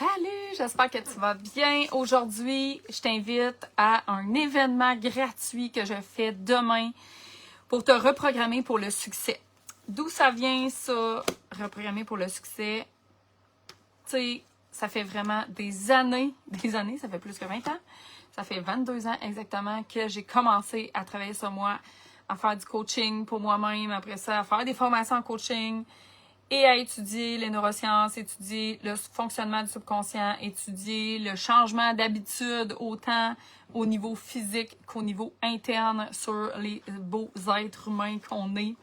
Salut, j'espère que tu vas bien. Aujourd'hui, je t'invite à un événement gratuit que je fais demain pour te reprogrammer pour le succès. D'où ça vient ça, reprogrammer pour le succès? Tu sais, ça fait vraiment des années, ça fait plus que 20 ans. Ça fait 22 ans exactement que j'ai commencé à travailler sur moi, à faire du coaching pour moi-même, après ça, à faire des formations en coaching et à étudier les neurosciences, étudier le fonctionnement du subconscient, étudier le changement d'habitude autant au niveau physique qu'au niveau interne sur les beaux êtres humains qu'on est.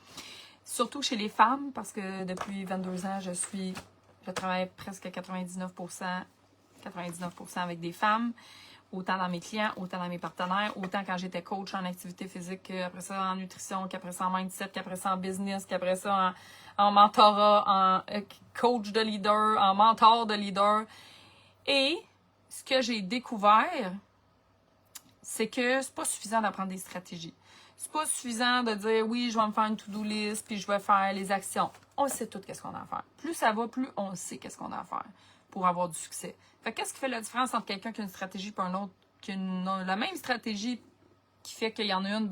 Surtout chez les femmes, parce que depuis 22 ans, je travaille presque 99% avec des femmes, autant dans mes clients, autant dans mes partenaires, autant quand j'étais coach en activité physique, qu'après ça en nutrition, qu'après ça en mindset, qu'après ça en business, qu'après ça en mentorat, en coach de leader, en mentor de leader. Et ce que j'ai découvert, c'est que c'est pas suffisant d'apprendre des stratégies. C'est pas suffisant de dire oui, je vais me faire une to-do list puis je vais faire les actions. On sait tout qu'est-ce qu'on a à faire. Plus ça va, plus on sait qu'est-ce qu'on a à faire pour avoir du succès. Fait qu'est-ce qui fait la différence entre quelqu'un qui a une stratégie et un autre qui a la même stratégie qui fait qu'il y en a une,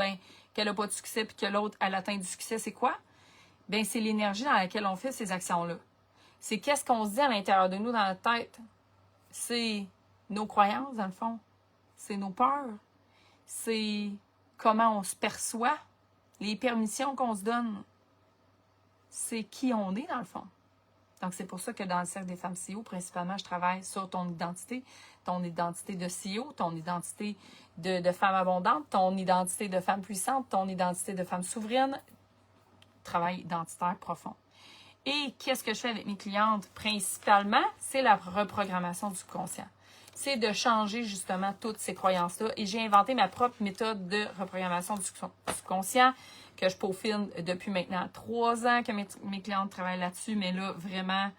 qu'elle n'a pas de succès puis que l'autre, elle atteint du succès, c'est quoi? C'est l'énergie dans laquelle on fait ces actions-là. C'est qu'est-ce qu'on se dit à l'intérieur de nous, dans la tête. C'est nos croyances, dans le fond. C'est nos peurs. C'est comment on se perçoit. Les permissions qu'on se donne. C'est qui on est, dans le fond. Donc, c'est pour ça que dans le Cercle des femmes CEO, principalement, je travaille sur ton identité de CEO, ton identité de femme abondante, ton identité de femme puissante, ton identité de femme souveraine, travail identitaire profond. Et qu'est-ce que je fais avec mes clientes? Principalement, c'est la reprogrammation du subconscient. C'est de changer justement toutes ces croyances-là. Et j'ai inventé ma propre méthode de reprogrammation du subconscient que je peaufine depuis maintenant 3 ans que mes clientes travaillent là-dessus. Mais là, vraiment,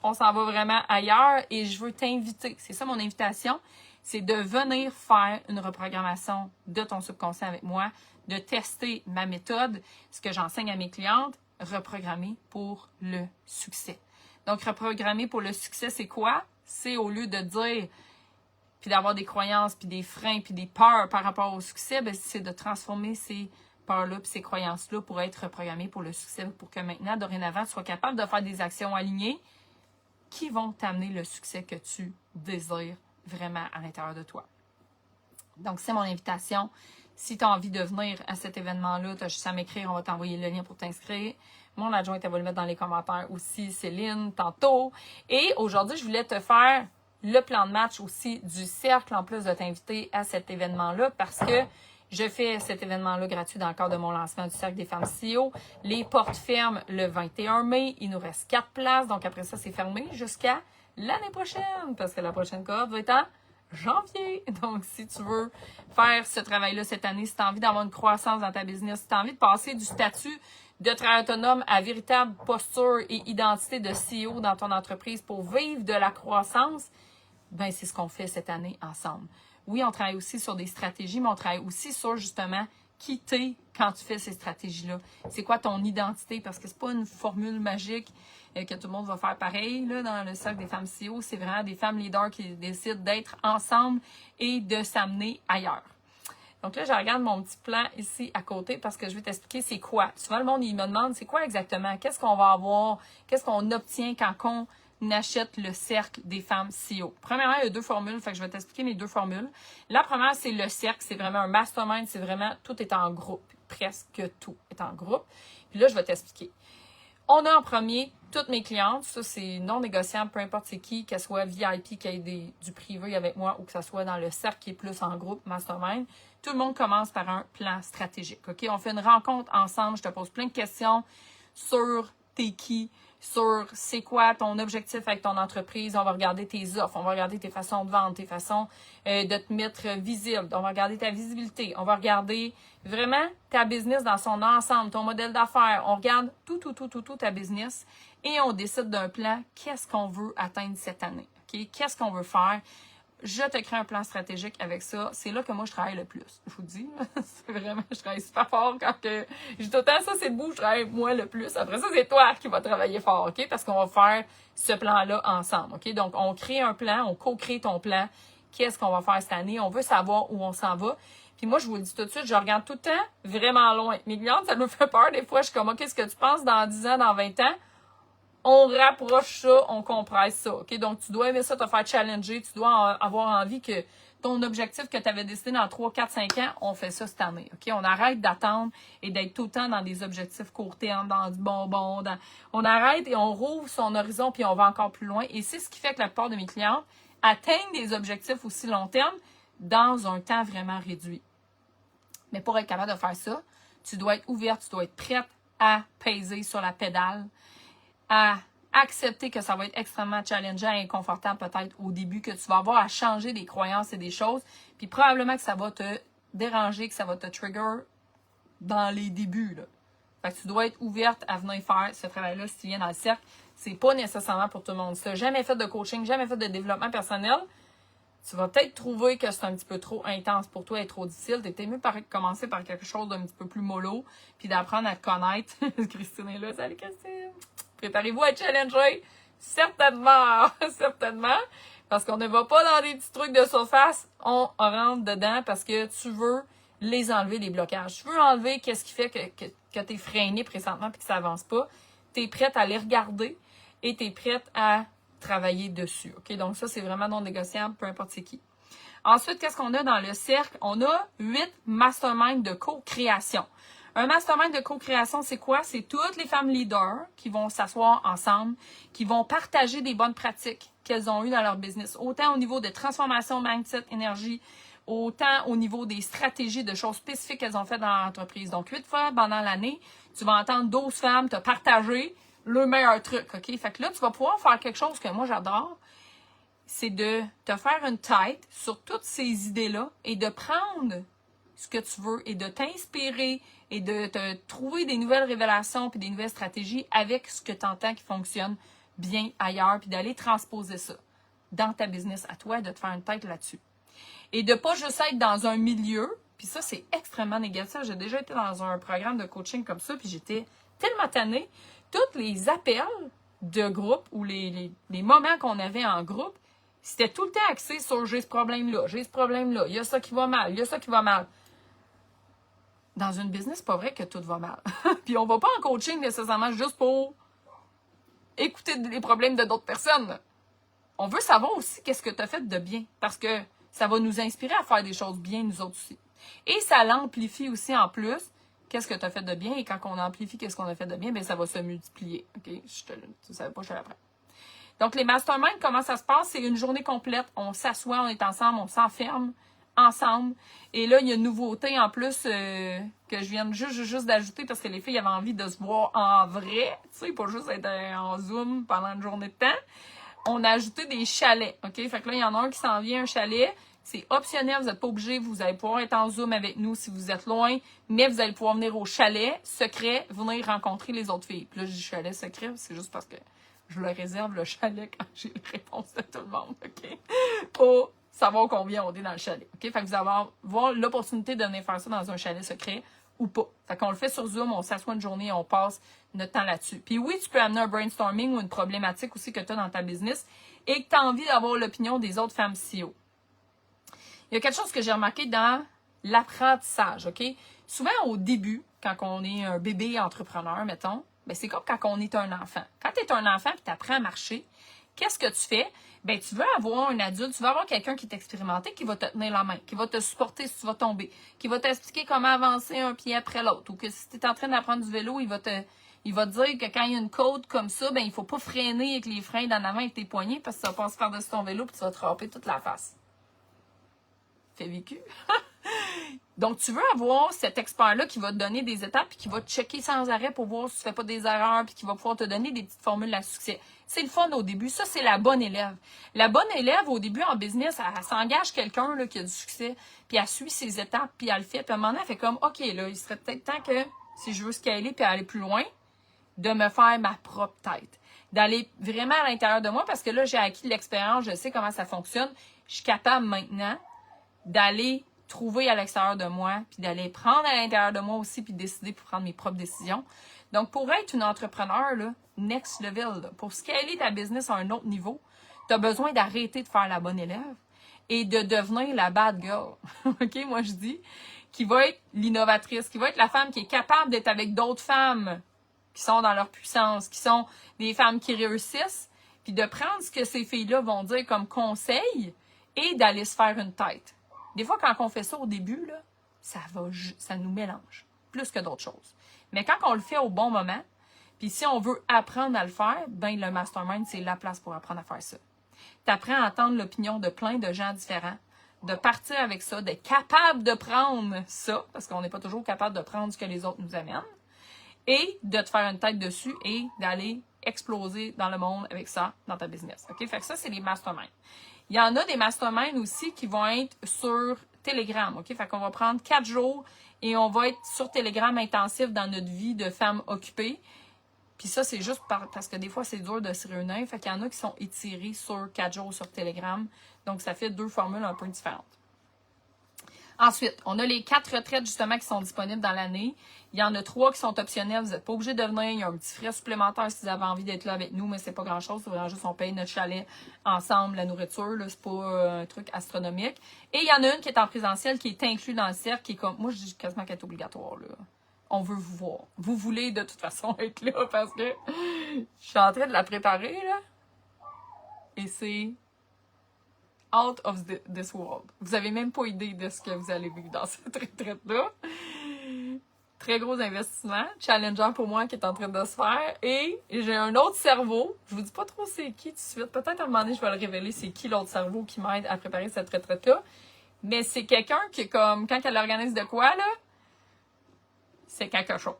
on s'en va vraiment ailleurs et je veux t'inviter. C'est ça mon invitation, c'est de venir faire une reprogrammation de ton subconscient avec moi, de tester ma méthode, ce que j'enseigne à mes clientes, reprogrammer pour le succès. Donc, reprogrammer pour le succès, c'est quoi? C'est au lieu de dire, puis d'avoir des croyances, puis des freins, puis des peurs par rapport au succès, c'est de transformer ces peurs-là, puis ces croyances-là pour être reprogrammées pour le succès, pour que maintenant, dorénavant, tu sois capable de faire des actions alignées qui vont t'amener le succès que tu désires vraiment à l'intérieur de toi. Donc, c'est mon invitation. Si tu as envie de venir à cet événement-là, tu as juste à m'écrire, on va t'envoyer le lien pour t'inscrire. Mon adjointe, elle va le mettre dans les commentaires aussi, Céline, tantôt. Et aujourd'hui, je voulais te faire le plan de match aussi du cercle, en plus de t'inviter à cet événement-là, parce que je fais cet événement-là gratuit dans le cadre de mon lancement du Cercle des femmes CEO. Les portes ferment le 21 mai. Il nous reste 4 places. Donc, après ça, c'est fermé jusqu'à l'année prochaine, parce que la prochaine cohorte va être en janvier. Donc, si tu veux faire ce travail-là cette année, si tu as envie d'avoir une croissance dans ta business, si tu as envie de passer du statut de travailleur autonome à véritable posture et identité de CEO dans ton entreprise pour vivre de la croissance, c'est ce qu'on fait cette année ensemble. Oui, on travaille aussi sur des stratégies, mais on travaille aussi sur, justement, qui t'es quand tu fais ces stratégies-là. C'est quoi ton identité? Parce que c'est pas une formule magique que tout le monde va faire pareil là, dans le cercle des femmes CEO. C'est vraiment des femmes leaders qui décident d'être ensemble et de s'amener ailleurs. Donc là, je regarde mon petit plan ici à côté parce que je vais t'expliquer c'est quoi. Souvent, le monde, il me demande c'est quoi exactement? Qu'est-ce qu'on va avoir? Qu'est-ce qu'on obtient quand on achète le cercle des femmes CEO. Premièrement, il y a 2 formules, fait que je vais t'expliquer mes 2 formules. La première, c'est le cercle, c'est vraiment un mastermind, c'est vraiment, tout est en groupe, presque tout est en groupe. Puis là, je vais t'expliquer. On a en premier toutes mes clientes, ça c'est non négociable, peu importe c'est qui, qu'elle soit VIP, qui ait du privé avec moi ou que ça soit dans le cercle qui est plus en groupe, mastermind. Tout le monde commence par un plan stratégique, OK? On fait une rencontre ensemble, je te pose plein de questions sur t'es qui, sur c'est quoi ton objectif avec ton entreprise. On va regarder tes offres, on va regarder tes façons de vendre, tes façons de te mettre visible. On va regarder ta visibilité. On va regarder vraiment ta business dans son ensemble, ton modèle d'affaires. On regarde tout ta business et on décide d'un plan. Qu'est-ce qu'on veut atteindre cette année? Okay? Qu'est-ce qu'on veut faire? je te crée un plan stratégique avec ça. C'est là que moi, je travaille le plus. Je vous dis, c'est vraiment, je travaille super fort quand que j'ai tout le temps ça, c'est debout, je travaille moi le plus. Après ça, c'est toi qui vas travailler fort, OK? Parce qu'on va faire ce plan-là ensemble, OK? Donc, on crée un plan, on co-crée ton plan. Qu'est-ce qu'on va faire cette année? On veut savoir où on s'en va. Puis moi, je vous le dis tout de suite, je regarde tout le temps vraiment loin. Mes clientes, ça me fait peur. Des fois, je suis comme, OK, qu'est-ce que tu penses dans 10 ans, dans 20 ans? On rapproche ça, on compresse ça, OK? Donc, tu dois aimer ça, te faire challenger. Tu dois avoir envie que ton objectif que tu avais décidé dans 3, 4, 5 ans, on fait ça cette année, OK? On arrête d'attendre et d'être tout le temps dans des objectifs court terme, dans du bonbon. On arrête et on rouvre son horizon puis on va encore plus loin. Et c'est ce qui fait que la plupart de mes clientes atteignent des objectifs aussi long terme dans un temps vraiment réduit. Mais pour être capable de faire ça, tu dois être ouverte, tu dois être prête à peser sur la pédale, à accepter que ça va être extrêmement challengeant et inconfortable peut-être au début, que tu vas avoir à changer des croyances et des choses, puis probablement que ça va te déranger, que ça va te trigger dans les débuts, là. Fait que tu dois être ouverte à venir faire ce travail-là si tu viens dans le cercle. C'est pas nécessairement pour tout le monde. Si tu n'as jamais fait de coaching, jamais fait de développement personnel, tu vas peut-être trouver que c'est un petit peu trop intense pour toi et trop difficile. Tu es peut-être mieux commencer par quelque chose d'un petit peu plus mollo, puis d'apprendre à te connaître. Christine est là. Salut Christine! Préparez-vous à être challenger? Certainement! Certainement! Parce qu'on ne va pas dans des petits trucs de surface. On rentre dedans parce que tu veux les enlever, les blocages. Tu veux enlever qu'est-ce qui fait que tu es freiné présentement et que ça avance pas. Tu es prête à les regarder et tu es prête à travailler dessus. OK? Donc, ça, c'est vraiment non négociable, peu importe c'est qui. Ensuite, qu'est-ce qu'on a dans le cercle? On a 8 masterminds de co-création. Un mastermind de co-création, c'est quoi? C'est toutes les femmes leaders qui vont s'asseoir ensemble, qui vont partager des bonnes pratiques qu'elles ont eues dans leur business, autant au niveau de transformation, mindset, énergie, autant au niveau des stratégies de choses spécifiques qu'elles ont faites dans l'entreprise. Donc, 8 fois pendant l'année, tu vas entendre 12 femmes te partager le meilleur truc, OK? Fait que là, tu vas pouvoir faire quelque chose que moi, j'adore, c'est de te faire une tête sur toutes ces idées-là et de prendre ce que tu veux et de t'inspirer et de te trouver des nouvelles révélations puis des nouvelles stratégies avec ce que tu entends qui fonctionne bien ailleurs puis d'aller transposer ça dans ta business à toi et de te faire une tête là-dessus. Et de pas juste être dans un milieu, puis ça, c'est extrêmement négatif. J'ai déjà été dans un programme de coaching comme ça puis j'étais tellement tannée. Tous les appels de groupe ou les moments qu'on avait en groupe, c'était tout le temps axé sur j'ai ce problème-là, il y a ça qui va mal, il y a ça qui va mal. Dans une business, c'est pas vrai que tout va mal. Puis on va pas en coaching nécessairement juste pour écouter les problèmes de d'autres personnes. On veut savoir aussi qu'est-ce que tu as fait de bien parce que ça va nous inspirer à faire des choses bien nous autres aussi. Et ça l'amplifie aussi en plus. Qu'est-ce que tu as fait de bien? Et quand on amplifie qu'est-ce qu'on a fait de bien, bien ça va se multiplier. OK? Tu ne savais pas, je te l'apprends. Donc, les masterminds, comment ça se passe? C'est une journée complète. On s'assoit, on est ensemble, on s'enferme ensemble. Et là, il y a une nouveauté en plus que je viens juste d'ajouter parce que les filles avaient envie de se voir en vrai. Tu sais, pas juste être en Zoom pendant une journée de temps. On a ajouté des chalets. OK? Fait que là, il y en a un qui s'en vient, un chalet. C'est optionnel, vous n'êtes pas obligé, vous allez pouvoir être en Zoom avec nous si vous êtes loin, mais vous allez pouvoir venir au chalet secret, venir rencontrer les autres filles. Puis là, je dis chalet secret, c'est juste parce que je le réserve le chalet quand j'ai les réponses de tout le monde, OK? Pour savoir combien on est dans le chalet, OK? Fait que vous allez avoir l'opportunité de venir faire ça dans un chalet secret ou pas. Fait qu'on le fait sur Zoom, on s'assoit une journée et on passe notre temps là-dessus. Puis oui, tu peux amener un brainstorming ou une problématique aussi que tu as dans ta business et que tu as envie d'avoir l'opinion des autres femmes CEO. Il y a quelque chose que j'ai remarqué dans l'apprentissage, OK? Souvent, au début, quand on est un bébé entrepreneur, mettons, ben c'est comme quand on est un enfant. Quand tu es un enfant et tu apprends à marcher, qu'est-ce que tu fais? Ben tu veux avoir un adulte, tu veux avoir quelqu'un qui est expérimenté, qui va te tenir la main, qui va te supporter si tu vas tomber, qui va t'expliquer comment avancer un pied après l'autre, ou que si tu es en train d'apprendre du vélo, il va te dire que quand il y a une côte comme ça, ben il faut pas freiner avec les freins d'en avant avec tes poignets parce que ça va passer par-dessus ton vélo et tu vas te râper toute la face. Fait vécu. Donc, tu veux avoir cet expert-là qui va te donner des étapes puis qui va te checker sans arrêt pour voir si tu fais pas des erreurs puis qui va pouvoir te donner des petites formules à succès. C'est le fun au début. Ça, c'est la bonne élève. La bonne élève, au début, en business, elle s'engage quelqu'un là, qui a du succès puis elle suit ses étapes puis elle le fait. Puis à un moment donné, elle fait comme, OK, là, il serait peut-être temps que, si je veux scaler puis aller plus loin, de me faire ma propre tête. d'aller vraiment à l'intérieur de moi parce que là, j'ai acquis de l'expérience, je sais comment ça fonctionne. Je suis capable maintenant d'aller trouver à l'extérieur de moi, puis d'aller prendre à l'intérieur de moi aussi, puis décider pour prendre mes propres décisions. Donc, pour être une entrepreneur, là, next level, là, pour scaler ta business à un autre niveau, tu as besoin d'arrêter de faire la bonne élève et de devenir la bad girl. OK, moi je dis, qui va être l'innovatrice, qui va être la femme qui est capable d'être avec d'autres femmes qui sont dans leur puissance, qui sont des femmes qui réussissent, puis de prendre ce que ces filles-là vont dire comme conseil et d'aller se faire une tête. Des fois, quand on fait ça au début, là, ça nous mélange plus que d'autres choses. Mais quand on le fait au bon moment, puis si on veut apprendre à le faire, ben le mastermind, c'est la place pour apprendre à faire ça. Tu apprends à entendre l'opinion de plein de gens différents, de partir avec ça, d'être capable de prendre ça, parce qu'on n'est pas toujours capable de prendre ce que les autres nous amènent, et de te faire une tête dessus et d'aller exploser dans le monde avec ça, dans ta business. OK? Fait que ça, c'est les masterminds. Il y en a des masterminds aussi qui vont être sur Telegram. OK? Fait qu'on va prendre 4 jours et on va être sur Telegram intensif dans notre vie de femme occupée. Puis ça, c'est juste parce que des fois, c'est dur de se réunir. Fait qu'il y en a qui sont étirés sur 4 jours sur Telegram. Donc, ça fait 2 formules un peu différentes. Ensuite, on a les 4 retraites justement qui sont disponibles dans l'année. Il y en a 3 qui sont optionnelles. Vous n'êtes pas obligé de venir. Il y a un petit frais supplémentaire si vous avez envie d'être là avec nous, mais c'est pas grand-chose. C'est vraiment juste on paye notre chalet ensemble, la nourriture. C'est pas un truc astronomique. Et il y en a une qui est en présentiel, qui est inclue dans le cercle, qui est comme, moi je dis quasiment qu'elle est obligatoire. Là. On veut vous voir. Vous voulez de toute façon être là parce que je suis en train de la préparer. Là. Et c'est out of this world. Vous avez même pas idée de ce que vous allez vivre dans cette retraite-là. Très gros investissement, challenger pour moi qui est en train de se faire. Et j'ai un autre cerveau. Je vous dis pas trop c'est qui tout de suite. Peut-être à un moment donné, je vais le révéler c'est qui l'autre cerveau qui m'aide à préparer cette retraite-là. Mais c'est quelqu'un qui est comme, quand elle organise de quoi, là, c'est quelque chose.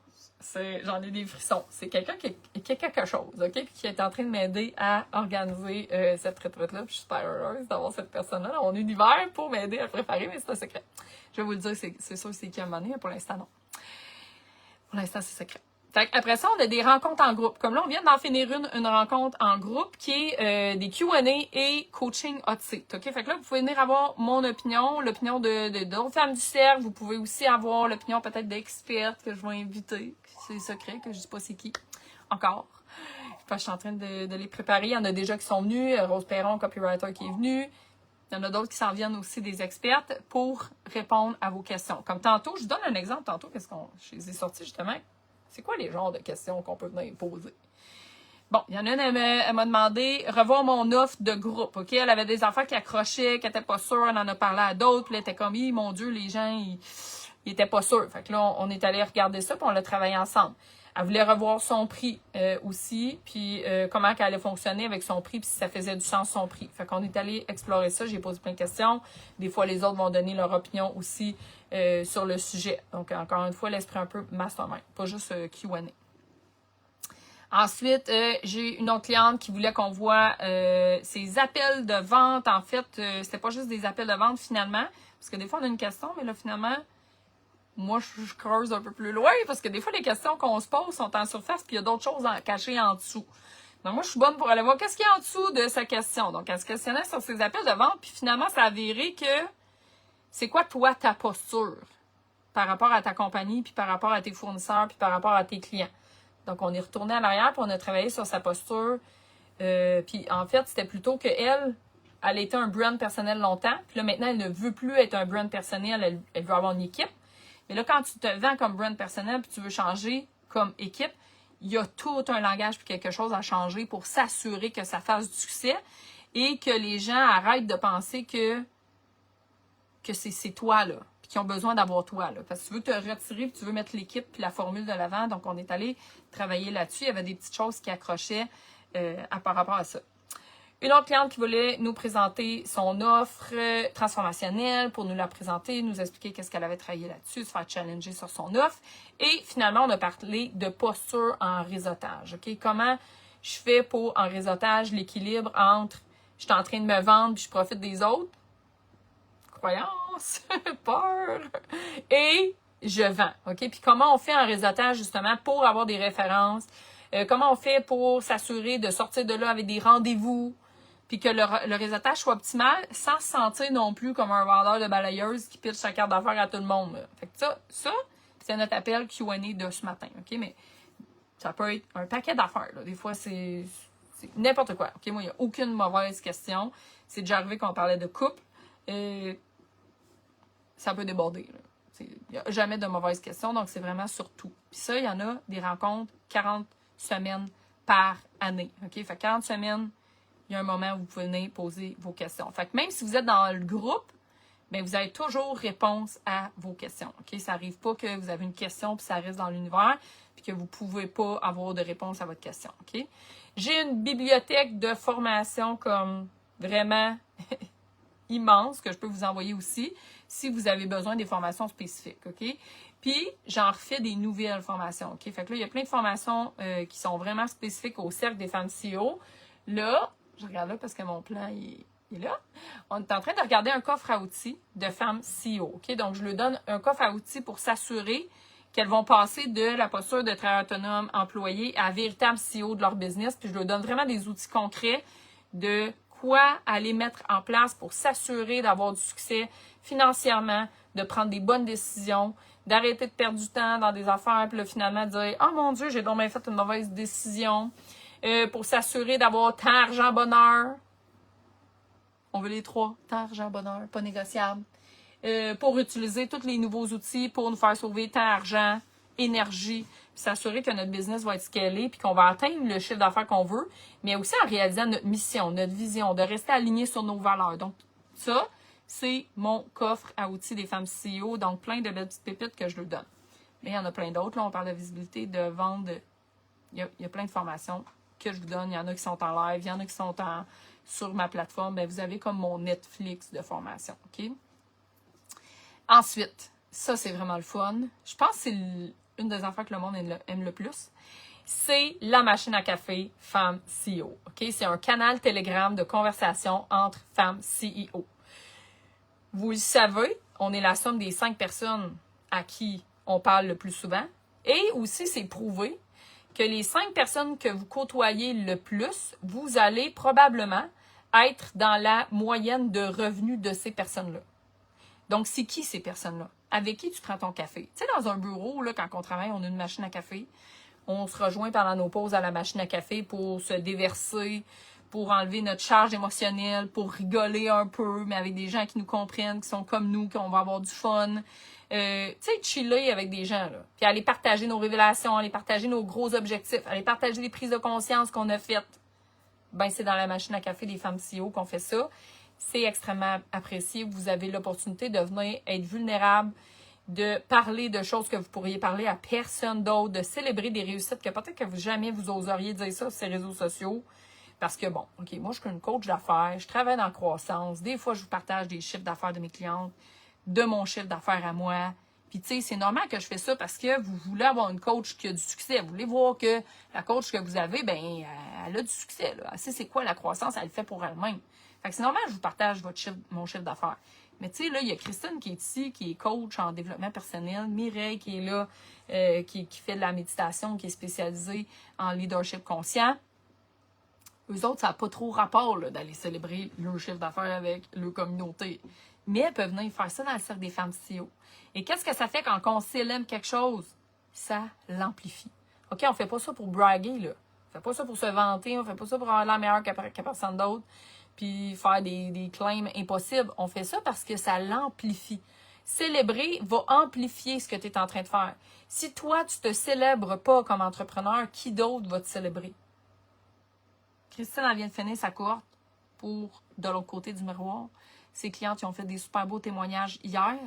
J'en ai des frissons. C'est quelqu'un qui a quelque chose, OK? Puis qui est en train de m'aider à organiser cette retraite-là. Puis je suis super heureuse d'avoir cette personne-là dans mon univers pour m'aider à le préparer, mais c'est un secret. Je vais vous le dire, c'est sûr c'est qui à un moment donné, mais pour l'instant, non. Pour l'instant, c'est secret. Fait après ça, on a des rencontres en groupe. Comme là, on vient d'en finir une rencontre en groupe qui est des Q&A et coaching hot seat. OK? Fait que là, vous pouvez venir avoir mon opinion, l'opinion d'autres femmes du cercle. Vous pouvez aussi avoir l'opinion peut-être d'experts que je vais inviter. C'est secret, que je dis pas c'est qui. Encore. Je suis en train de les préparer. Il y en a déjà qui sont venus. Rose Perron, copywriter, qui est venue. Il y en a d'autres qui s'en viennent aussi des expertes pour répondre à vos questions. Comme tantôt, je vous donne un exemple tantôt, je les ai sortis justement. C'est quoi les genres de questions qu'on peut venir poser? Bon, il y en a une, elle m'a demandé revoir mon offre de groupe, OK? Elle avait des affaires qui accrochaient, qui n'étaient pas sûres, elle en a parlé à d'autres, puis elle était comme, mon Dieu, les gens, ils étaient pas sûrs. Fait que là, on est allé regarder ça, puis on l'a travaillé ensemble. Elle voulait revoir son prix aussi, puis comment qu'elle allait fonctionner avec son prix, puis si ça faisait du sens son prix. Fait qu'on est allé explorer ça, j'ai posé plein de questions. Des fois, les autres vont donner leur opinion aussi sur le sujet. Donc, encore une fois, l'esprit un peu mastermind, pas juste Q&A. Ensuite, j'ai une autre cliente qui voulait qu'on voit ses appels de vente. En fait, c'était pas juste des appels de vente finalement, parce que des fois, on a une question, mais là, finalement, moi, je creuse un peu plus loin parce que des fois, les questions qu'on se pose sont en surface puis il y a d'autres choses cachées en dessous. Donc, moi, je suis bonne pour aller voir qu'est-ce qu'il y a en dessous de sa question. Donc, elle se questionnait sur ses appels de vente puis finalement, ça a avéré que c'est quoi, toi, ta posture par rapport à ta compagnie puis par rapport à tes fournisseurs puis par rapport à tes clients. Donc, on est retourné à l'arrière puis on a travaillé sur sa posture. Puis, en fait, c'était plutôt qu'elle, elle était un brand personnel longtemps. Puis là, maintenant, elle ne veut plus être un brand personnel. Elle veut avoir une équipe. Mais là, quand tu te vends comme brand personnel puis tu veux changer comme équipe, il y a tout un langage puis quelque chose à changer pour s'assurer que ça fasse du succès et que les gens arrêtent de penser que c'est toi, là, puis qu'ils ont besoin d'avoir toi, là. Parce que tu veux te retirer puis tu veux mettre l'équipe puis la formule de l'avant. Donc, on est allé travailler là-dessus. Il y avait des petites choses qui accrochaient par rapport à ça. Une autre cliente qui voulait nous présenter son offre transformationnelle pour nous la présenter, nous expliquer qu'est-ce qu'elle avait travaillé là-dessus, se faire challenger sur son offre. Et finalement, on a parlé de posture en réseautage. OK? Comment je fais pour, en réseautage, l'équilibre entre je suis en train de me vendre puis je profite des autres, croyance, peur, et je vends. OK? Puis comment on fait en réseautage, justement, pour avoir des références, Comment on fait pour s'assurer de sortir de là avec des rendez-vous, puis que le réseautage soit optimal, sans se sentir non plus comme un vendeur de balayeuse qui pitche sa carte d'affaires à tout le monde. Là. Fait que ça, c'est notre appel Q&A de ce matin, OK? Mais ça peut être un paquet d'affaires, là. Des fois, c'est n'importe quoi, OK? Moi, il n'y a aucune mauvaise question. C'est déjà arrivé qu'on parlait de couple. Ça peut déborder, là. Il n'y a jamais de mauvaise question, donc c'est vraiment sur tout. Puis ça, il y en a des rencontres 40 semaines par année, OK? Fait 40 semaines, il y a un moment où vous pouvez venir poser vos questions. Fait que même si vous êtes dans le groupe, bien, vous avez toujours réponse à vos questions. OK? Ça n'arrive pas que vous avez une question puis ça reste dans l'univers puis que vous ne pouvez pas avoir de réponse à votre question. OK? J'ai une bibliothèque de formation comme vraiment immense que je peux vous envoyer aussi si vous avez besoin des formations spécifiques. OK? Puis, j'en refais des nouvelles formations. OK? Fait que là, il y a plein de formations qui sont vraiment spécifiques au Cercle des femmes CEO. Là, je regarde là parce que mon plan est là. On est en train de regarder un coffre à outils de femmes CEO. OK? Donc, je leur donne un coffre à outils pour s'assurer qu'elles vont passer de la posture de travailleur autonome employé à véritable CEO de leur business. Puis, je leur donne vraiment des outils concrets de quoi aller mettre en place pour s'assurer d'avoir du succès financièrement, de prendre des bonnes décisions, d'arrêter de perdre du temps dans des affaires, puis là, finalement, de dire « Oh mon Dieu, j'ai donc bien fait une mauvaise décision. » Pour s'assurer d'avoir temps, argent, bonheur. On veut les trois. Temps, argent, bonheur, pas négociable. Pour utiliser tous les nouveaux outils pour nous faire sauver temps, argent, énergie, puis s'assurer que notre business va être scalé, puis qu'on va atteindre le chiffre d'affaires qu'on veut, mais aussi en réalisant notre mission, notre vision, de rester aligné sur nos valeurs. Donc, ça, c'est mon coffre à outils des femmes CEO, donc plein de belles petites pépites que je leur donne. Mais il y en a plein d'autres. Là, on parle de visibilité, de vente, il y a plein de formations que je vous donne. Il y en a qui sont en live, il y en a qui sont sur ma plateforme. Bien, vous avez comme mon Netflix de formation. OK? Ensuite, ça, c'est vraiment le fun. Je pense que c'est une des affaires que le monde aime le plus. C'est la machine à café Femmes CEO. OK? C'est un canal Telegram de conversation entre femmes CEO. Vous le savez, on est la somme des 5 personnes à qui on parle le plus souvent. Et aussi, c'est prouvé que les 5 personnes que vous côtoyez le plus, vous allez probablement être dans la moyenne de revenus de ces personnes-là. Donc, c'est qui ces personnes-là? Avec qui tu prends ton café? Tu sais, dans un bureau, là, quand on travaille, on a une machine à café. On se rejoint pendant nos pauses à la machine à café pour se déverser, pour enlever notre charge émotionnelle, pour rigoler un peu, mais avec des gens qui nous comprennent, qui sont comme nous, qu'on va avoir du fun. Tu sais, chiller avec des gens, là. Puis aller partager nos révélations, aller partager nos gros objectifs, aller partager les prises de conscience qu'on a faites. Ben, c'est dans la machine à café des femmes CEO qu'on fait ça. C'est extrêmement apprécié. Vous avez l'opportunité de venir être vulnérable, de parler de choses que vous pourriez parler à personne d'autre, de célébrer des réussites que peut-être que jamais vous oseriez dire ça sur ces réseaux sociaux. Parce que bon, OK, moi, je suis une coach d'affaires, je travaille dans la croissance. Des fois, je vous partage des chiffres d'affaires de mes clientes, de mon chiffre d'affaires à moi. Puis, tu sais, c'est normal que je fais ça parce que vous voulez avoir une coach qui a du succès. Vous voulez voir que la coach que vous avez, ben, elle a du succès, là. Elle sait c'est quoi la croissance, elle le fait pour elle-même. Fait que c'est normal que je vous partage mon chiffre d'affaires. Mais tu sais, là, il y a Christine qui est ici, qui est coach en développement personnel. Mireille qui est là, qui fait de la méditation, qui est spécialisée en leadership conscient. Eux autres, ça n'a pas trop rapport là, d'aller célébrer leur chiffre d'affaires avec leur communauté. Mais elles peuvent venir faire ça dans le cercle des femmes CEO. Et qu'est-ce que ça fait quand on célèbre quelque chose? Ça l'amplifie. OK, on ne fait pas ça pour braguer, là. On ne fait pas ça pour se vanter, on ne fait pas ça pour avoir l'air meilleur que personne d'autre, puis faire des claims impossibles. On fait ça parce que ça l'amplifie. Célébrer va amplifier ce que tu es en train de faire. Si toi, tu ne te célèbres pas comme entrepreneur, qui d'autre va te célébrer? Christine, elle vient de finir sa cohorte pour de l'autre côté du miroir. Ses clientes qui ont fait des super beaux témoignages hier.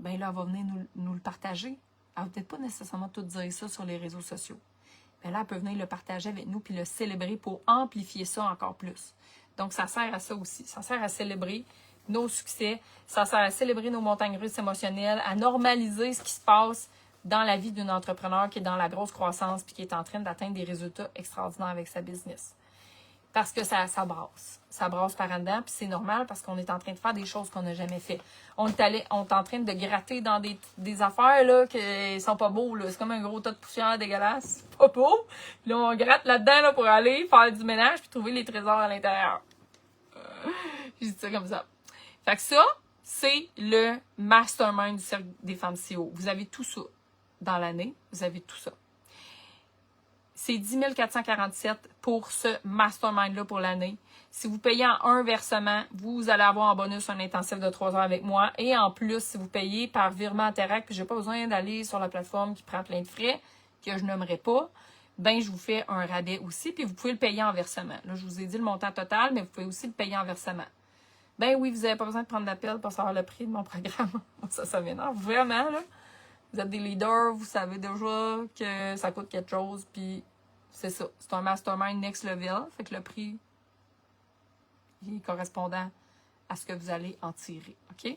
Ben là, elle va venir nous le partager. Elle va peut-être pas nécessairement tout dire ça sur les réseaux sociaux. Ben là, elle peut venir le partager avec nous puis le célébrer pour amplifier ça encore plus. Donc, ça sert à ça aussi. Ça sert à célébrer nos succès. Ça sert à célébrer nos montagnes russes émotionnelles, à normaliser ce qui se passe dans la vie d'une entrepreneur qui est dans la grosse croissance puis qui est en train d'atteindre des résultats extraordinaires avec sa business. parce que ça brasse. Ça brasse par en dedans, puis c'est normal parce qu'on est en train de faire des choses qu'on n'a jamais fait. On est en train de gratter dans des affaires là qui sont pas beaux. Là. C'est comme un gros tas de poussière dégueulasse. C'est pas beau. Puis là, on gratte là-dedans là, pour aller faire du ménage puis trouver les trésors à l'intérieur. Je dis ça comme ça. Fait que ça, c'est le mastermind du Cercle des femmes CEO. Vous avez tout ça dans l'année. Vous avez tout ça. C'est 10 447 pour ce mastermind-là pour l'année. Si vous payez en un versement, vous allez avoir en bonus un intensif de 3 heures avec moi. Et en plus, si vous payez par virement Interact, puis j'ai pas besoin d'aller sur la plateforme qui prend plein de frais, que je nommerai pas, ben je vous fais un rabais aussi. Puis vous pouvez le payer en versement. Là, je vous ai dit le montant total, mais vous pouvez aussi le payer en versement. Ben oui, vous n'avez pas besoin de prendre d'appel pour savoir le prix de mon programme. Ça m'énerve vraiment, là. Vous êtes des leaders, vous savez déjà que ça coûte quelque chose, puis c'est ça. C'est un mastermind next level. Fait que le prix est correspondant à ce que vous allez en tirer. OK?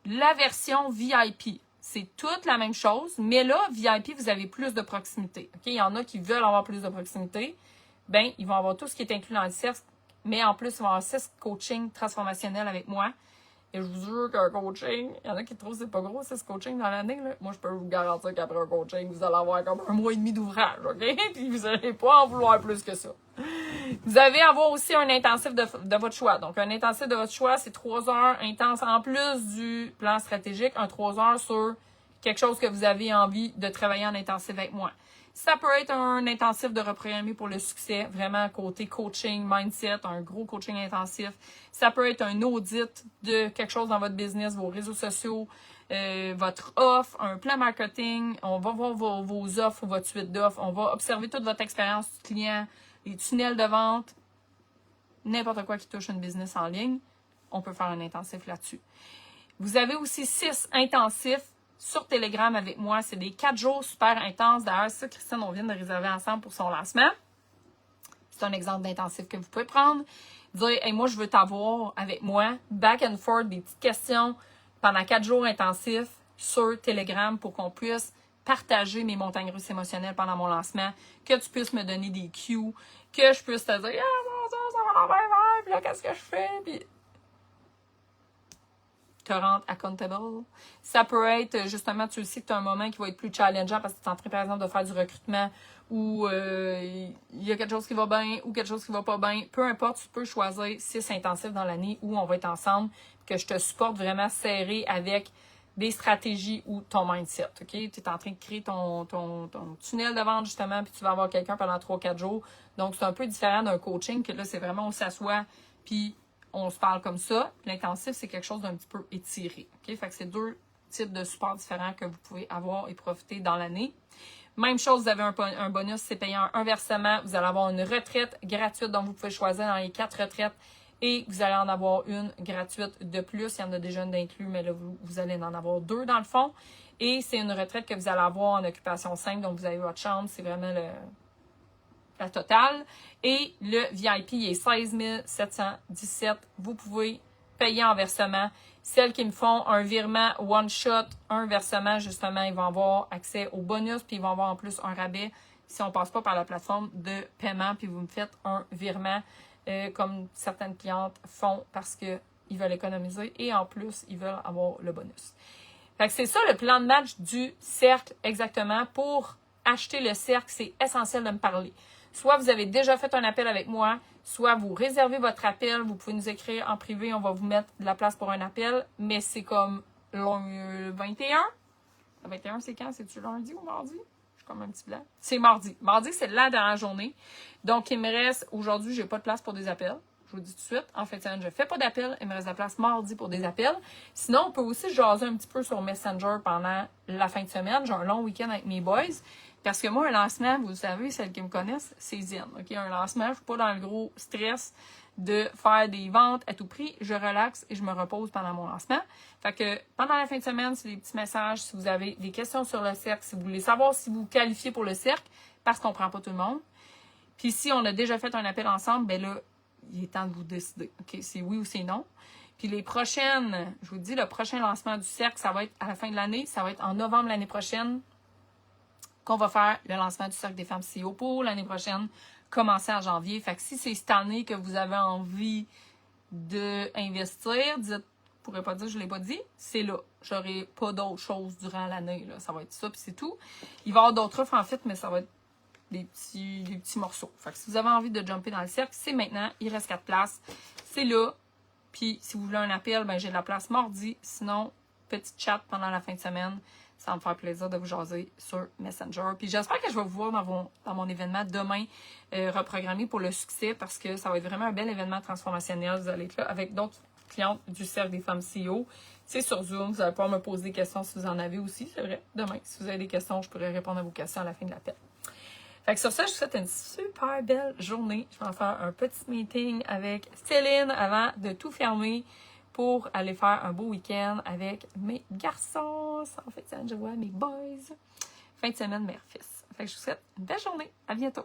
La version VIP, c'est toute la même chose, mais là, VIP, vous avez plus de proximité. OK? Il y en a qui veulent avoir plus de proximité. Ben, ils vont avoir tout ce qui est inclus dans le cercle, mais en plus, ils vont avoir 6 coachings transformationnels avec moi. Et je vous jure qu'un coaching, il y en a qui trouvent que c'est pas gros, 6 coachings dans l'année. Là. Moi, je peux vous garantir qu'après un coaching, vous allez avoir comme 1 mois et demi d'ouvrage, OK? Puis vous n'allez pas en vouloir plus que ça. Vous allez avoir aussi un intensif de votre choix. Donc, un intensif de votre choix, c'est 3 heures intenses en plus du plan stratégique, un 3 heures sur quelque chose que vous avez envie de travailler en intensif avec moi. Ça peut être un intensif de reprogrammer pour le succès, vraiment côté coaching, mindset, un gros coaching intensif. Ça peut être un audit de quelque chose dans votre business, vos réseaux sociaux, votre offre, un plan marketing. On va voir vos offres ou votre suite d'offres. On va observer toute votre expérience client, les tunnels de vente, n'importe quoi qui touche une business en ligne. On peut faire un intensif là-dessus. Vous avez aussi 6 intensifs sur Telegram avec moi. C'est des 4 jours super intenses. D'ailleurs, ça, Christine, on vient de réserver ensemble pour son lancement. C'est un exemple d'intensif que vous pouvez prendre. Dire, hey, moi, je veux t'avoir avec moi. Back and forth, des petites questions pendant 4 jours intensifs sur Telegram pour qu'on puisse partager mes montagnes russes émotionnelles pendant mon lancement. Que tu puisses me donner des cues. Que je puisse te dire, ah, mon Dieu, ça va l'envers, puis là, qu'est-ce que je fais? Puis te rendre accountable. Ça peut être, justement, tu le sais que tu as un moment qui va être plus challengeant parce que tu es en train, par exemple, de faire du recrutement ou il y a quelque chose qui va bien ou quelque chose qui va pas bien. Peu importe, tu peux choisir 6 intensifs dans l'année où on va être ensemble, que je te supporte vraiment serré avec des stratégies ou ton mindset. OK? Tu es en train de créer ton tunnel de vente, justement, puis tu vas avoir quelqu'un pendant 3-4 jours. Donc, c'est un peu différent d'un coaching que là, c'est vraiment on s'assoit, puis on se parle comme ça. L'intensif, c'est quelque chose d'un petit peu étiré. OK? Fait que c'est 2 types de supports différents que vous pouvez avoir et profiter dans l'année. Même chose, vous avez un bonus, c'est payant un versement. Vous allez avoir une retraite gratuite, donc vous pouvez choisir dans les 4 retraites et vous allez en avoir une gratuite de plus. Il y en a déjà une d'inclus, mais là, vous allez en avoir 2 dans le fond. Et c'est une retraite que vous allez avoir en occupation 5, donc vous avez votre chambre, c'est vraiment la totale. Et le VIP il est 16 717. Vous pouvez payer en versement. Celles qui me font un virement one-shot, un versement, justement, ils vont avoir accès au bonus, puis ils vont avoir en plus un rabais si on ne passe pas par la plateforme de paiement, puis vous me faites un virement comme certaines clientes font parce qu'ils veulent économiser et en plus, ils veulent avoir le bonus. Fait que c'est ça le plan de match du cercle exactement. Pour acheter le cercle, c'est essentiel de me parler. Soit vous avez déjà fait un appel avec moi, soit vous réservez votre appel, vous pouvez nous écrire en privé, on va vous mettre de la place pour un appel, mais c'est comme le 21. Le 21, c'est quand? C'est-tu lundi ou mardi? Je suis comme un petit blanc. C'est mardi. Mardi, c'est la dernière journée. Donc, il me reste, aujourd'hui, j'ai pas de place pour des appels. Je vous dis tout de suite, en fin de semaine, je fais pas d'appel. Il me reste de la place mardi pour des appels. Sinon, on peut aussi jaser un petit peu sur Messenger pendant la fin de semaine. J'ai un long week-end avec mes boys. Parce que moi, un lancement, vous le savez, celles qui me connaissent, c'est zen. OK? Un lancement, je ne suis pas dans le gros stress de faire des ventes à tout prix. Je relaxe et je me repose pendant mon lancement. Fait que pendant la fin de semaine, c'est des petits messages. Si vous avez des questions sur le cercle, si vous voulez savoir si vous qualifiez pour le cercle, parce qu'on ne prend pas tout le monde. Puis si on a déjà fait un appel ensemble, ben là, il est temps de vous décider. OK? C'est oui ou c'est non. Puis les prochaines, je vous dis, le prochain lancement du cercle, ça va être à la fin de l'année. Ça va être en novembre l'année prochaine qu'on va faire le lancement du Cercle des femmes CEO pour l'année prochaine. commencer en janvier. Fait que si c'est cette année que vous avez envie d'investir, dites, je pourrais pas dire, je l'ai pas dit, c'est là. J'aurai pas d'autres choses durant l'année, là. Ça va être ça, puis c'est tout. Il va y avoir d'autres offres, en fait, mais ça va être des petits morceaux. Fait que si vous avez envie de jumper dans le cercle, c'est maintenant. Il reste 4 places. C'est là. Puis si vous voulez un appel, ben j'ai de la place mardi. Sinon, petit chat pendant la fin de semaine. Ça va me faire plaisir de vous jaser sur Messenger. Puis j'espère que je vais vous voir dans mon événement demain reprogrammé pour le succès parce que ça va être vraiment un bel événement transformationnel. Vous allez être là avec d'autres clientes du Cercle des femmes CEO. C'est sur Zoom. Vous allez pouvoir me poser des questions si vous en avez aussi. C'est vrai. Demain, si vous avez des questions, je pourrai répondre à vos questions à la fin de l'appel. Fait que sur ça, je vous souhaite une super belle journée. Je vais en faire un petit meeting avec Céline avant de tout fermer pour aller faire un beau week-end avec mes garçons. En fait, je vois mes boys. Fin de semaine, mère-fils. Fait que je vous souhaite une belle journée. À bientôt.